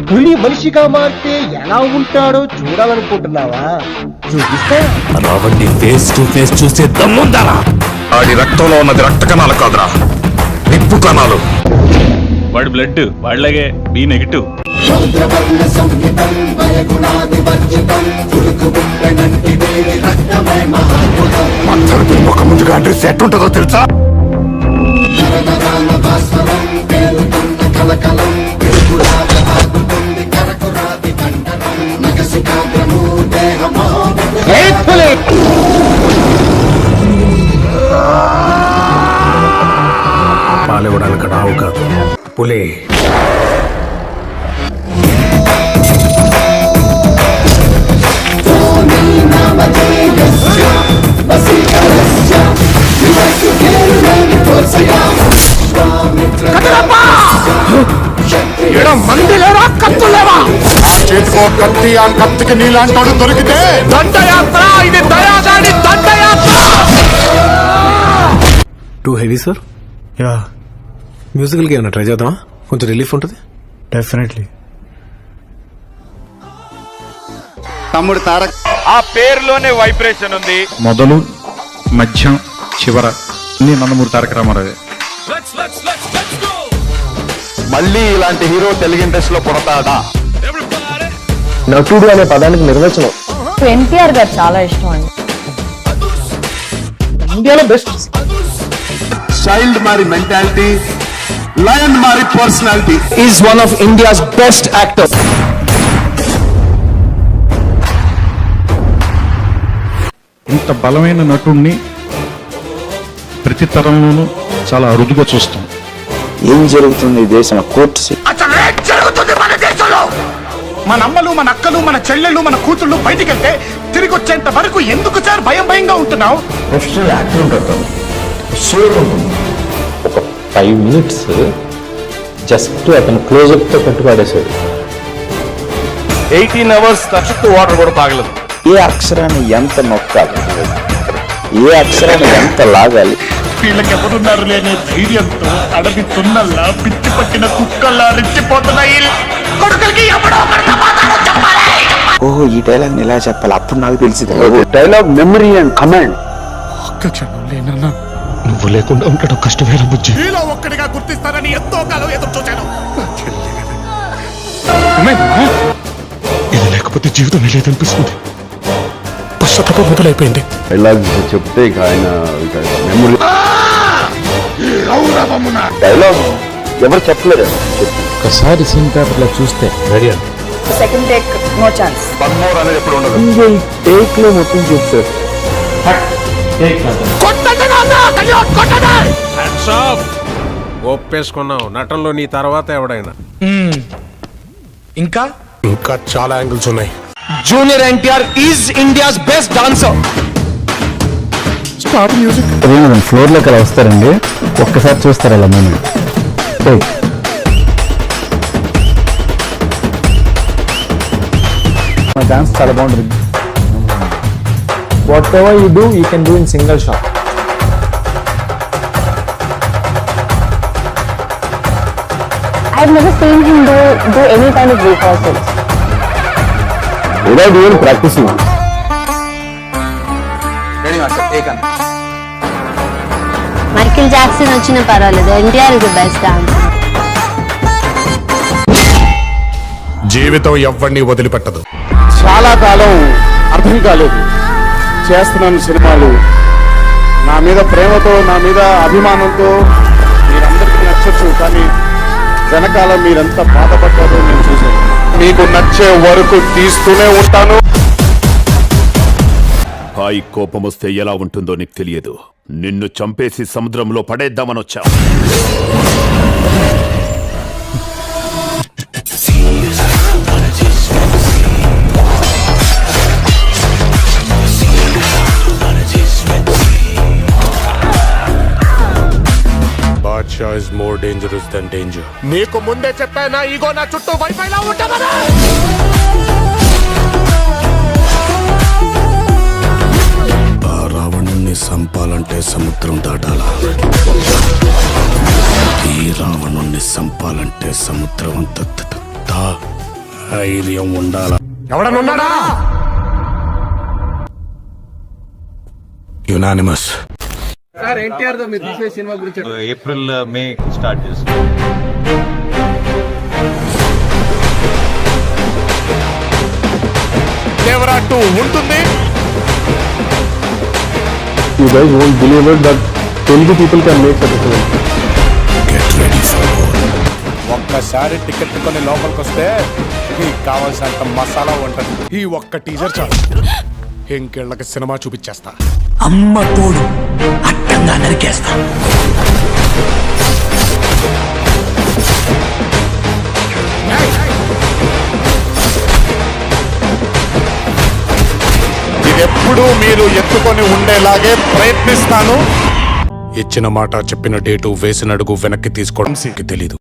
పులి మనిషిగా మారితే ఎలా ఉంటాడో చూడాలనుకుంటున్నావా? చూపిస్తా. రావండి ఫేస్ టు ఫేస్ చూసే దమ్ముందారా? ఆడి రక్తంలో ఉన్నది రక్త కణాలు కాదురా, నిప్పు కణాలు. వాడి బ్లడ్ వాళ్ళగే బి నెగిటివ్. ఒక ముందుగా అడ్రస్ ఎట్టుంటుందో తెలుసా? పాలివ్వడానికి రావు కాదు, పులి. చేతికో కత్తి, ఆ కత్తికి నీలాంటి దొరికితే దండయాత్ర, ఇది దయాదాడి దండయాత్ర. Too heavy sir? యా, మ్యూజికల్కి ఏమైనా ట్రై చేద్దామా? కొంచెం రిలీఫ్ ఉంటుంది. డెఫినెట్లీ. తమ్ముడు తారక్, ఆ పేరులోనే వైబ్రేషన్ ఉంది. మొదలు మధ్యం చివర అన్ని నందమూరి తారక రామారావు. మళ్ళీ ఇలాంటి హీరో తెలుగు ఇండస్ట్రీ లో పుడతాడా? నటుడు అనే పదానికి నిర్వచనం. ఎన్టీఆర్ గారు చాలా ఇష్టం అండి. ఇండియాలో బెస్ట్. చైల్డ్ మారి మెంటాలిటీ, లయన్ మారి personality. Is one of India's best actors. ఇంత బలమైన నటుడిని ప్రతి తరంలోనూ చాలా అరుదుగా చూస్తాం. ఏం జరుగుతుంది ఈ దేశం? కోర్టు మన అమ్మలు, మన అక్కలు, మన చెల్లెళ్ళు, మన కూతుళ్ళు బయటికి వెళ్తే తిరిగి వచ్చేంత వరకు ఎందుకు సార్ భయంగా ఉంటున్నావు? ప్రొఫెషనల్ యాక్టర్ ఉంటాడు, ఒక 5 minutes జస్ట్ అతను క్లోజప్ తో కట్టుపడేశాడు. 18 hours చుట్టూ వాటర్ కూడా తాగలేదు. ఏ అక్షరాన్ని ఎంత నొక్కాలి, ఏ అక్షరాన్ని ఎంత లాగాలి? వీళ్ళకి ఎవరున్నారు లేని ధైర్యంతో అడవి తున్నల్లా పిచ్చి పట్టిన కుక్కల్లా రెచ్చిపోతున్నాయి. కొడుకులకి ఎవడో ఓహో, ఈ డైలాగ్ ఇలా చెప్పాలి, అప్పుడు నాకు తెలిసింది. Dialogue memory and command. ఒక్క క్షణం లేనన్నా నువ్వు లేకుండా ఉండడం కష్టమేనా బుజ్జి? మీలో ఒక్కడిగా గుర్తిస్తానని ఎంతో కాలం ఎదురు చూశాను. ఇది లేకపోతే జీవితం లేదనిపిస్తుంది. పశ్చాత్తాపం మొదలైపోయింది. డైలాగ్ చెప్తే ఇక ఆయన మెమరీ. డైలాగ్ ఎవరు చెప్పలేరు. ఒకసారి సీన్ పేపర్ లో చూస్తే ready. Second take no chance. పన్మోర్ అనేది ఎప్పుడు ఉండదు. టేక్ లో మొత్తం చూస్తారు. ఒప్పేసుకున్నావు, నటనలో నీ తర్వాత ఎవడైనా. ఇంకా ఇంకా చాలా యాంగిల్స్ ఉన్నాయి. Junior NTR is India's best dancer. Floor లోకి అలా వస్తారండి, ఒక్కసారి చూస్తారు అలా మేము. మా డాన్స్ చాలా బాగుంటుంది. What ever you do, you can do in single shot. I have never seen him do any kind of rehearsals. Without even practicing. Michael Jackson వచ్చిన పర్వాలేదు, NTR is the best dancer. జీవితం ఎవరిని వదిలిపెట్టదు. చాలా కాలం అర్థం కాలేదు. చేస్తున్నాను సినిమాలు, నా మీద ప్రేమతో, నా మీద అభిమానంతో మీరందరికీ నచ్చచ్చు, కానీ వెనకాల మీరంతా బాధపడ్డారో నేను చూశాను. మీకు నచ్చే వరకు తీస్తూనే ఉంటాను. హాయి కోపం వస్తే ఎలా ఉంటుందో నీకు తెలియదు. నిన్ను చంపేసి సముద్రంలో పడేద్దామనొచ్చా. Badshah is more dangerous than danger. నీకు ముందే చెప్పానా, ఈగో నా చుట్టూ వైఫైలా ఉంటామని. ఆ రావణుణ్ణి సంపాలంటే సముద్రం దాటాలా? ఈ రావణుణ్ణి సంపాలంటే సముద్రం అంత ధైర్యం ఉండాల. ఎవడనున్నాడా? యునానిమస్. ఏప్రిల్ మే స్టార్ట్ చేస్తాం. దేవరా 2 ఉంటుంది. You guys won't believe it that Telugu people can make such a film. Get ready for war. ఒక్కసారి టికెట్ కొని లోపలికి వస్తే నీకు కావాల్సినంత మసాలా ఉంటుంది. ఈ ఒక్క టీజర్ చాలు, ఇంకేళ్ళకి సినిమా చూపించేస్తా. అమ్మ తోడు అట్టంగా నరికేస్తా. ఇదెప్పుడు మీరు ఎత్తుకొని ఉండేలాగే ప్రయత్నిస్తాను. ఇచ్చిన మాట చెప్పిన డేటు వేసిన అడుగు వెనక్కి తీసుకోవడం తెలీదు.